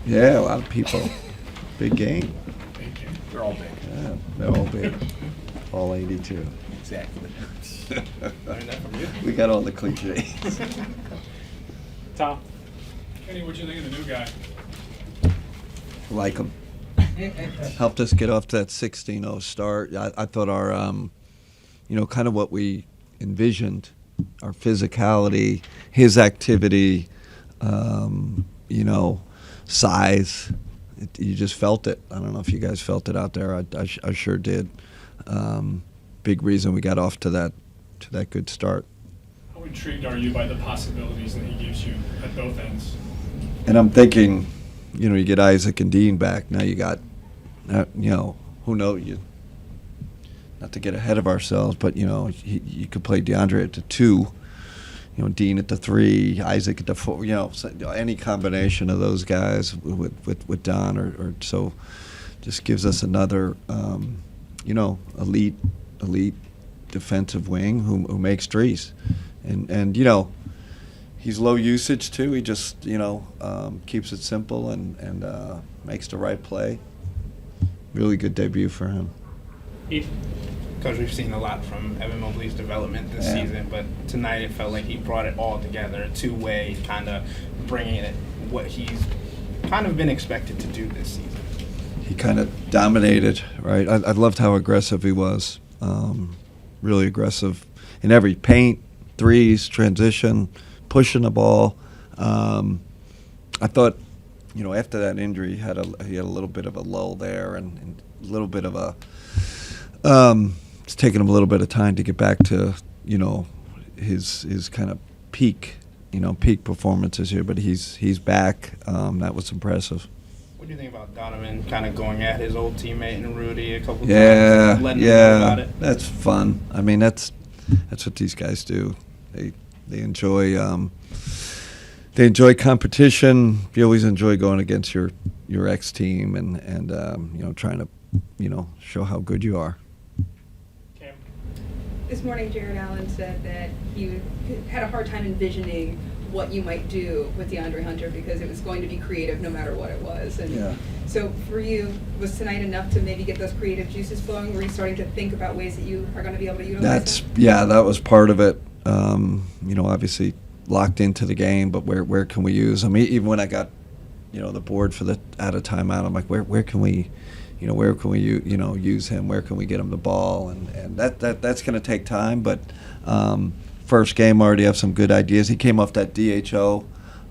Yeah, a lot of people. Big game. Big game. They're all big. Yeah, they're all big. All 82. Exactly. Learned that from you. We got all the cliches. Tom. Kenny, what'd you think of the new guy? Like him. Helped us get off to that 16-0 start. I thought our, kind of what we envisioned, our physicality, his activity, size. You just felt it. I don't know if you guys felt it out there. I sure did. Big reason we got off to that good start. How intrigued are you by the possibilities that he gives you at both ends? And I'm thinking, you get Isaac and Dean back. Now you got, who knows? Not to get ahead of ourselves, but, you could play DeAndre at the 2, Dean at the 3, Isaac at the 4, any combination of those guys with Don or so just gives us another, elite defensive wing who makes threes. And he's low usage too. He just, keeps it simple and makes the right play. Really good debut for him. Coach, we've seen a lot from Evan Mobley's development this season, but tonight it felt like he brought it all together, a two-way, kind of bringing it what he's kind of been expected to do this season. He kind of dominated, right? I loved how aggressive he was. Really aggressive in every paint, threes, transition, pushing the ball. I thought, after that injury, he had a little bit of a lull there and a little bit of a. It's taken him a little bit of time to get back to, his kind of peak performances here. But he's back. That was impressive. What do you think about Donovan kind of going at his old teammate and Rudy a couple times and letting him know about it? That's fun. I mean, that's what these guys do. They enjoy competition. You always enjoy going against your ex team and trying to show how good you are. Cam. This morning, Jared Allen said that he had a hard time envisioning what you might do with DeAndre Hunter because it was going to be creative no matter what it was. And so for you, was tonight enough to maybe get those creative juices flowing? Were you starting to think about ways that you are going to be able to utilize them? That was part of it. Obviously locked into the game, but where can we use them? Even when I got, the board for the out of timeout, I'm like, where can we, use him? Where can we get him the ball? And that's going to take time, but first game already have some good ideas. He came off that DHO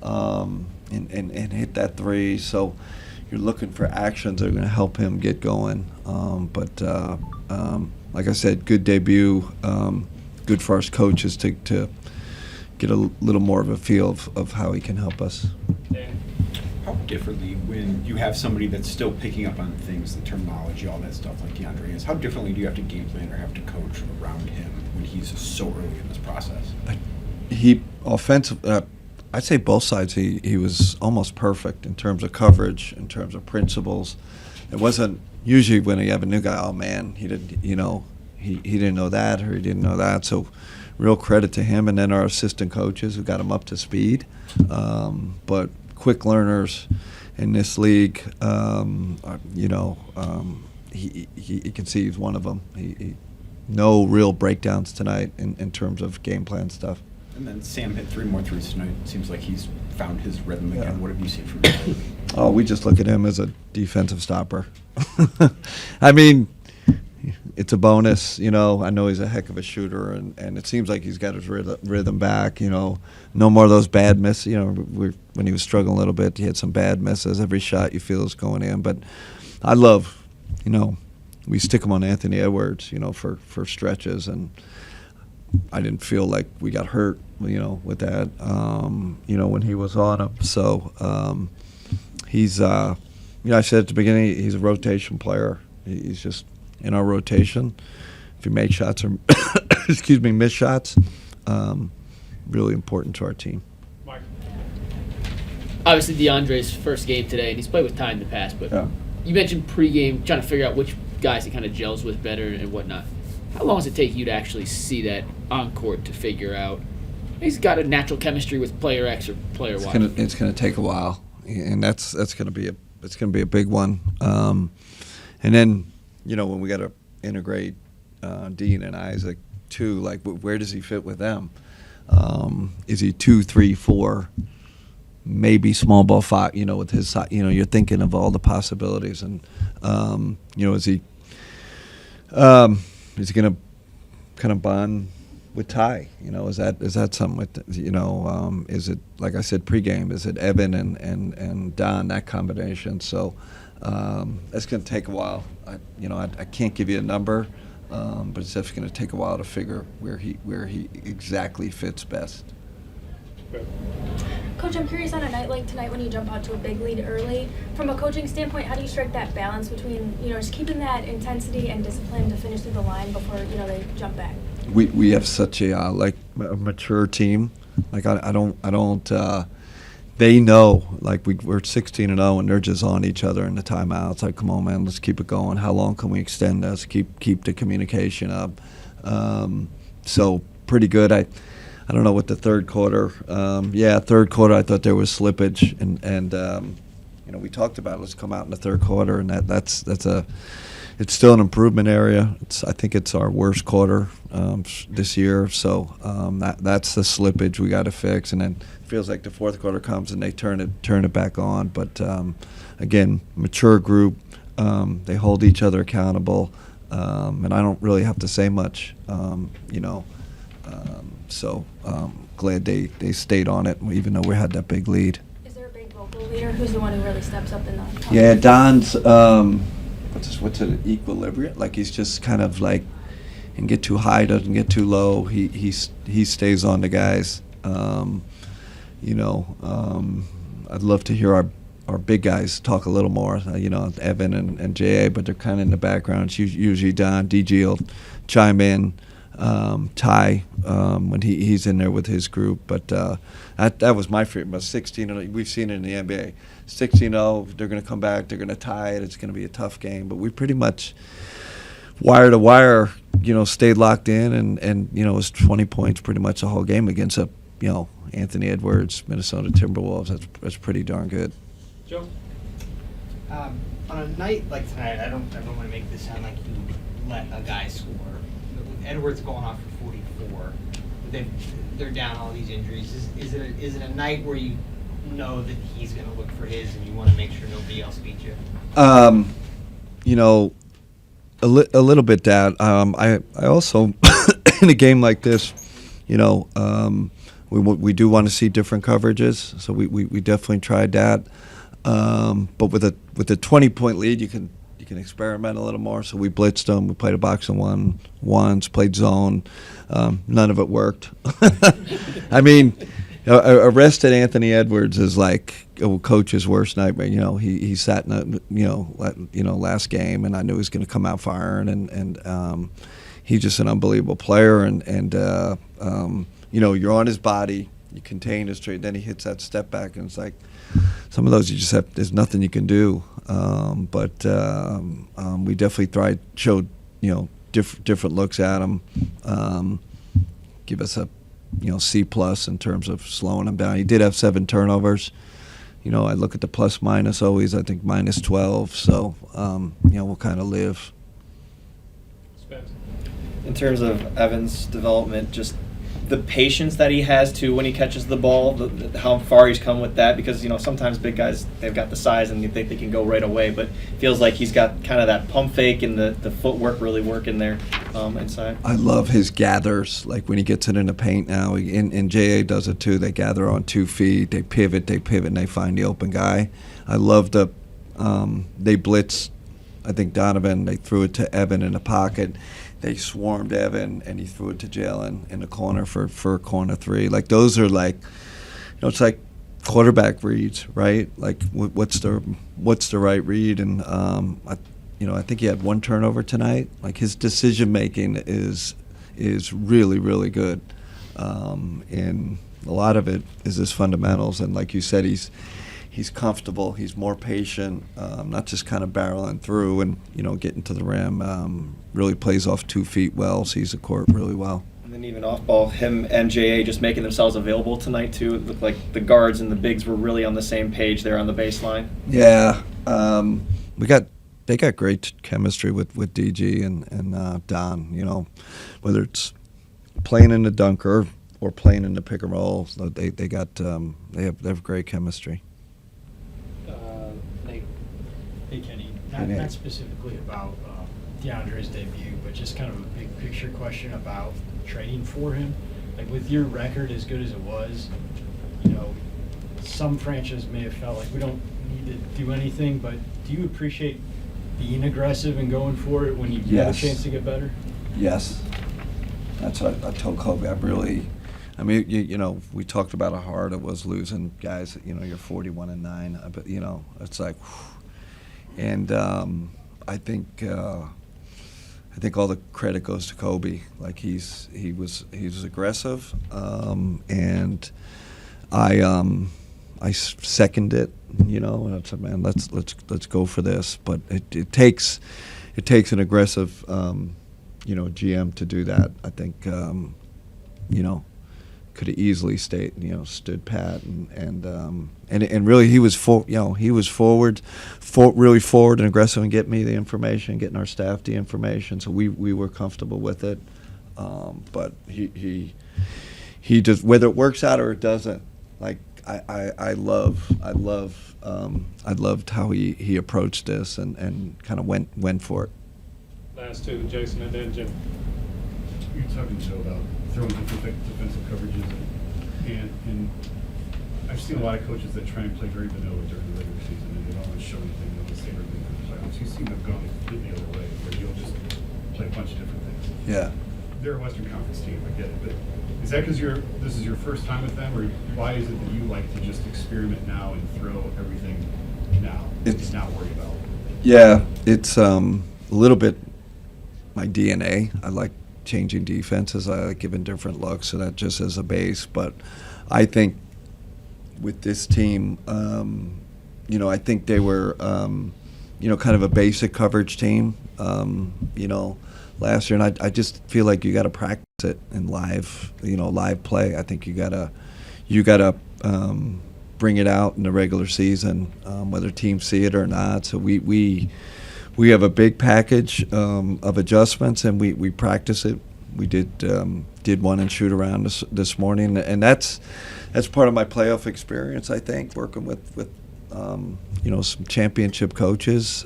and hit that 3, so you're looking for actions that are going to help him get going. But like I said, good debut. Good for us coaches to get a little more of a feel of how he can help us. How differently, when you have somebody that's still picking up on things, the terminology, all that stuff like DeAndre is, how differently do you have to game plan or have to coach around him when he's so early in this process? He offensive, I'd say both sides. He was almost perfect in terms of coverage, in terms of principles. It wasn't usually when you have a new guy. Oh man, he didn't. He didn't know that or he didn't know that. So real credit to him and then our assistant coaches who got him up to speed. But quick learners in this league, you can see he's one of them. No real breakdowns tonight in terms of game plan stuff. And then Sam hit 3 more threes tonight. Seems like he's found his rhythm again. What have you seen from him? Oh, we just look at him as a defensive stopper. I mean, it's a bonus, I know he's a heck of a shooter, and it seems like he's got his rhythm back, No more of those bad misses. When he was struggling a little bit, he had some bad misses. Every shot you feel is going in. But I love, we stick him on Anthony Edwards, for stretches, and I didn't feel like we got hurt, with that, when he was on him. So he's, I said at the beginning, he's a rotation player. He's just in our rotation. If you make shots or miss shots, really important to our team. Mike. Obviously DeAndre's first game today, and he's played with time in the past, but you mentioned pregame trying to figure out which guys he kind of gels with better and whatnot. How long does it take you to actually see that on court to figure out he's got a natural chemistry with player X or player Y? It's going to take a while. and that's going to be a big one. And then when we got to integrate Dean and Isaac too, like where does he fit with them? Is he 2, 3, 4? Maybe small ball 5, with his side, you're thinking of all the possibilities, and is he going to kind of bond with Ty? Is that something with is it, like I said pregame, is it Evan and Don, that combination? So that's going to take a while. I can't give you a number, but it's definitely going to take a while to figure where he exactly fits best. Coach, I'm curious, on a night like tonight when you jump out to a big lead early, from a coaching standpoint, how do you strike that balance between, just keeping that intensity and discipline to finish through the line before, they jump back? We have such a mature team. Like I don't they know, like we're 16-0 and they're just on each other in the timeouts. Like, come on, man, let's keep it going. How long can we extend this? Keep the communication up. So pretty good. I don't know what the third quarter. Third quarter I thought there was slippage, and we talked about it. Let's come out in the third quarter, and it's still an improvement area. I think it's our worst quarter this year. So that's the slippage we got to fix, and then it feels like the fourth quarter comes and they turn it back on. But again, mature group. They hold each other accountable, and I don't really have to say much. So glad they stayed on it, even though we had that big lead. Is there a big vocal leader who's the one who really steps up in the? Yeah, Don's what's an equilibrium? Like he's just kind of like, and get too high, doesn't get too low. He stays on the guys. I'd love to hear our big guys talk a little more. Evan and J.A., but they're kind of in the background. It's usually Don. DG will chime in. Ty when he's in there with his group, but that was my favorite. But 16-0, we've seen it in the NBA. 16-0, they're going to come back. They're going to tie it. It's going to be a tough game. But we pretty much wire to wire, stayed locked in, and it was 20 points pretty much the whole game against Anthony Edwards, Minnesota Timberwolves. That's pretty darn good. Joe? On a night like tonight, I don't want to make this sound like you let a guy score. Edwards going off for 44. They're down all these injuries. Is it a night where you know that he's going to look for his and you want to make sure nobody else beats you? A little bit that. I also in a game like this, we do want to see different coverages. So we definitely tried that. But with a 20-point lead, you can experiment a little more. So we blitzed them. We played a box and ones, played zone. None of it worked. I mean, arrested Anthony Edwards is like a coach's worst nightmare. He sat in last game, and I knew he was going to come out firing, and he's just an unbelievable player. And you're on his body, you contain his trade, then he hits that step back, and it's like some of those you just have. There's nothing you can do. But we definitely showed different looks at him. Give us a C+ in terms of slowing him down. He did have 7 turnovers. I look at the plus minus always. I think minus 12. So we'll kind of live. In terms of Evan's development, just the patience that he has too when he catches the ball, how far he's come with that, because sometimes big guys, they've got the size and they think they can go right away, but it feels like he's got kind of that pump fake and the footwork really working there inside. I love his gathers, like when he gets it in the paint now, and J.A. does it too. They gather on 2 feet, they pivot, and they find the open guy. I love they blitz, I think Donovan, they threw it to Evan in the pocket. They swarmed Evan, and he threw it to Jalen in the corner for corner 3. Like those are like, it's like quarterback reads, right? Like what's the right read? And I think he had 1 turnover tonight. Like his decision making is really, really good, and a lot of it is his fundamentals. And like you said, he's comfortable. He's more patient, not just kind of barreling through and getting to the rim. Really plays off 2 feet well, sees the court really well. And And even off ball, him and JA just making themselves available tonight too. It looked like the guards and the bigs were really on the same page there on the baseline. Yeah, they got great chemistry with DG and Don. You know, whether it's playing in the dunker or playing in the pick and roll, they have great chemistry. Nate. Hey Kenny, Hey, Nate. not specifically about DeAndre's debut, but just kind of a big picture question about trading for him. Like with your record as good as it was, you know, some franchises may have felt like we don't need to do anything, but do you appreciate being aggressive and going for it when you have Yes. a chance to get better? Yes, that's what I told Kobe. I mean, you know, we talked about how hard it was losing guys. You know, you're 41-9, but you know, it's like, whew. And I think all the credit goes to Kobe. Like he was aggressive, and I second it. You know, and I said, man, let's go for this. But it takes an aggressive, you know, GM to do that. I think, you know, could have easily stood pat and really he was really forward and aggressive and getting me the information, getting our staff the information, so we were comfortable with it. But he just, whether it works out or it doesn't, like I loved how he approached this and kind of went for it. Last two, Jason and then Jim. You're talking, Joe, about throwing different defensive coverages, and I've seen a lot of coaches that try and play very vanilla during the regular season, and they don't always show anything. They don't say everything for the playoffs. You seem to have gone completely the other way, where you'll just play a bunch of different things. Yeah. They're a Western Conference team, I get it, but is that because this is your first time with them, or why is it that you like to just experiment now and throw everything now and not worry about it? Yeah, it's a little bit my DNA. I like changing defenses. I like giving different looks, so that just as a base. But I think with this team, you know, I think they were, you know, kind of a basic coverage team, you know, last year. And I just feel like you got to practice it in live play. I think you gotta bring it out in the regular season, whether teams see it or not. So we have a big package of adjustments, and we practice it. We did one and shoot around this morning, and that's part of my playoff experience. I think working with you know, some championship coaches.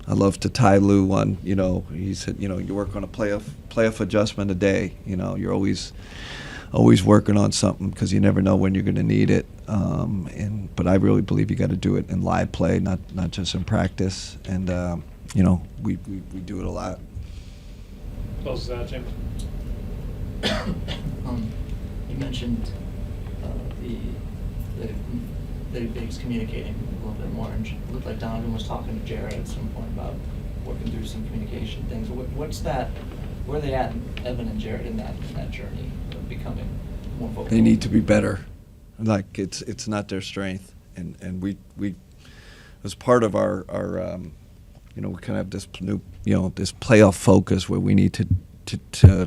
I love to Ty Lue one. You know, he said, you know, you work on a playoff adjustment a day. You know, you're always working on something because you never know when you're going to need it. But I really believe you got to do it in live play, not just in practice. And you know, we do it a lot. Close that, Jim. You mentioned the bigs communicating a little bit more, and it looked like Donovan was talking to Jared at some point about working through some communication things. What's that? Where are they at, Evan and Jared, in that journey of becoming more vocal? They need to be better. Like it's not their strength, and we as part of our you know, we kind of have this new, you know, this playoff focus where we need to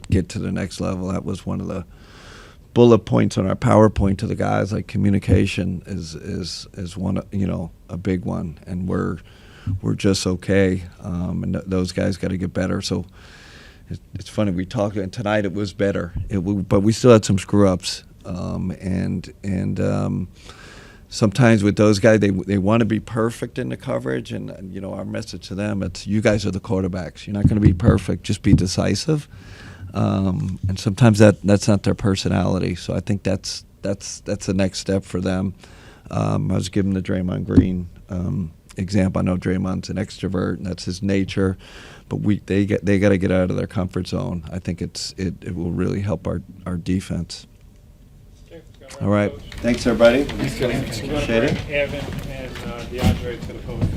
get to the next level. That was one of the bullet points on our PowerPoint to the guys. Like communication is one, you know, a big one, and we're just okay, and those guys got to get better. So it's funny, we talked, and tonight it was better. But we still had some screw ups, and sometimes with those guys, they want to be perfect in the coverage, and you know, our message to them, it's, you guys are the quarterbacks. You're not going to be perfect. Just be decisive. And sometimes that's not their personality. So I think that's the next step for them. I was giving the Draymond Green example. I know Draymond's an extrovert, and that's his nature, but they got to get out of their comfort zone. I think it will really help our defense. All right. Thanks, everybody. Appreciate it. Evan and DeAndre to the podium.